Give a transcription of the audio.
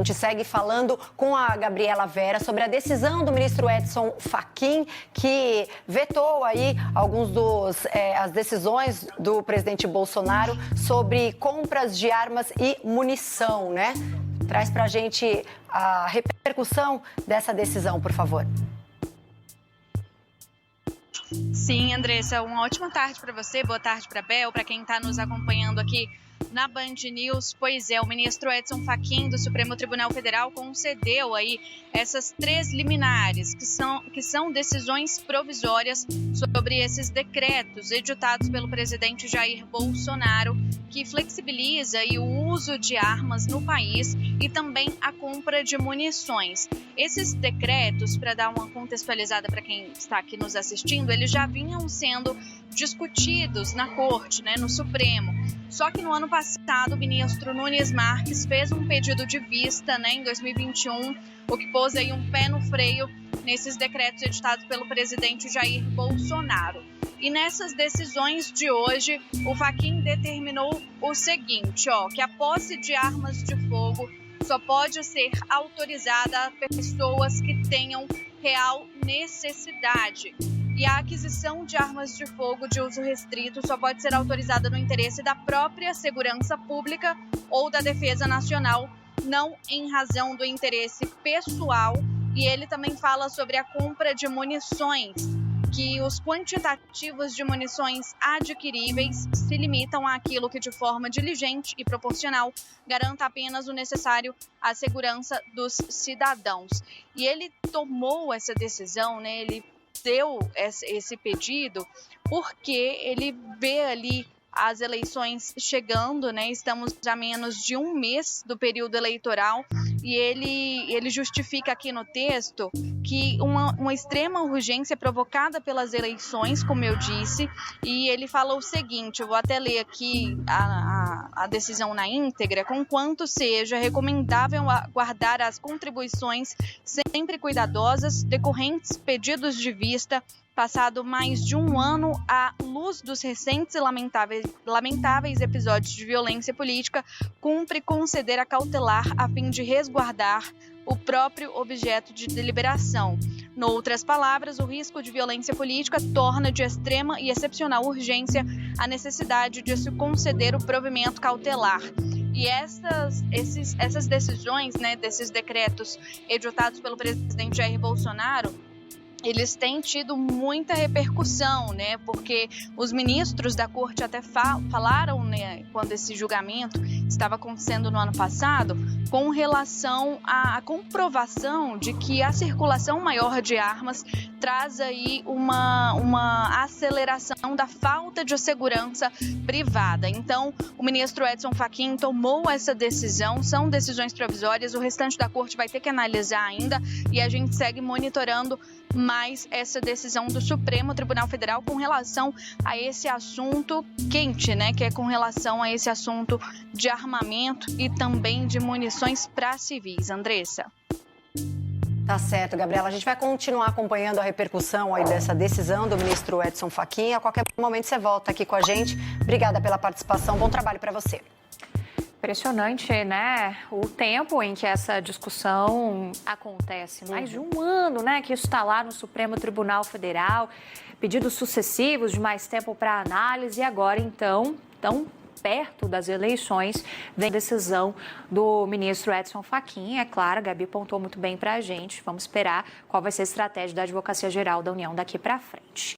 gente segue falando com a Gabriela Vera sobre a decisão do ministro Edson Fachin, que vetou aí as decisões do presidente Bolsonaro sobre compras de armas e munição, né? Traz pra gente a repercussão dessa decisão, por favor. Sim, Andressa, uma ótima tarde para você, boa tarde para a Bel, para quem está nos acompanhando aqui na Band News. Pois é, o ministro Edson Fachin do Supremo Tribunal Federal concedeu aí essas 3 liminares, que são decisões provisórias sobre esses decretos editados pelo presidente Jair Bolsonaro, que flexibiliza aí o uso de armas no país e também a compra de munições. Esses decretos, para dar uma contextualizada para quem está aqui nos assistindo, eles já vinham sendo discutidos na Corte, no Supremo. Só que no ano passado, o ministro Nunes Marques fez um pedido de vista, em 2021, o que pôs aí um pé no freio nesses decretos editados pelo presidente Jair Bolsonaro. E nessas decisões de hoje, o Fachin determinou o seguinte, que a posse de armas de fogo só pode ser autorizada a pessoas que tenham real necessidade. E a aquisição de armas de fogo de uso restrito só pode ser autorizada no interesse da própria segurança pública ou da defesa nacional, não em razão do interesse pessoal. E ele também fala sobre a compra de munições, que os quantitativos de munições adquiríveis se limitam àquilo que, de forma diligente e proporcional, garanta apenas o necessário à segurança dos cidadãos. E ele tomou essa decisão, ele deu esse pedido porque ele vê ali as eleições chegando, estamos a menos de um mês do período eleitoral, e ele justifica aqui no texto que uma extrema urgência provocada pelas eleições, como eu disse, e ele fala o seguinte, eu vou até ler aqui a decisão na íntegra: conquanto seja recomendável guardar as contribuições sempre cuidadosas, decorrentes pedidos de vista, passado mais de um ano à luz dos recentes e lamentáveis episódios de violência política, cumpre conceder a cautelar a fim de resguardar o próprio objeto de deliberação. Noutras palavras, o risco de violência política torna de extrema e excepcional urgência a necessidade de se conceder o provimento cautelar. E essas decisões, desses decretos editados pelo presidente Jair Bolsonaro, eles têm tido muita repercussão, porque os ministros da Corte até falaram, quando esse julgamento estava acontecendo no ano passado, com relação à comprovação de que a circulação maior de armas traz aí uma aceleração da falta de segurança privada. Então, o ministro Edson Fachin tomou essa decisão, são decisões provisórias, o restante da Corte vai ter que analisar ainda, e a gente segue monitorando mais essa decisão do Supremo Tribunal Federal com relação a esse assunto quente, que é com relação a esse assunto de armamento e também de munições para civis. Andressa. Tá certo, Gabriela. A gente vai continuar acompanhando a repercussão aí dessa decisão do ministro Edson Fachin. A qualquer momento você volta aqui com a gente. Obrigada pela participação. Bom trabalho para você. Impressionante, o tempo em que essa discussão acontece. Mais de um ano, que isso está lá no Supremo Tribunal Federal. Pedidos sucessivos de mais tempo para análise. E agora, então, tão perto das eleições, vem a decisão do ministro Edson Fachin. É claro, a Gabi apontou muito bem para a gente. Vamos esperar qual vai ser a estratégia da Advocacia Geral da União daqui para frente.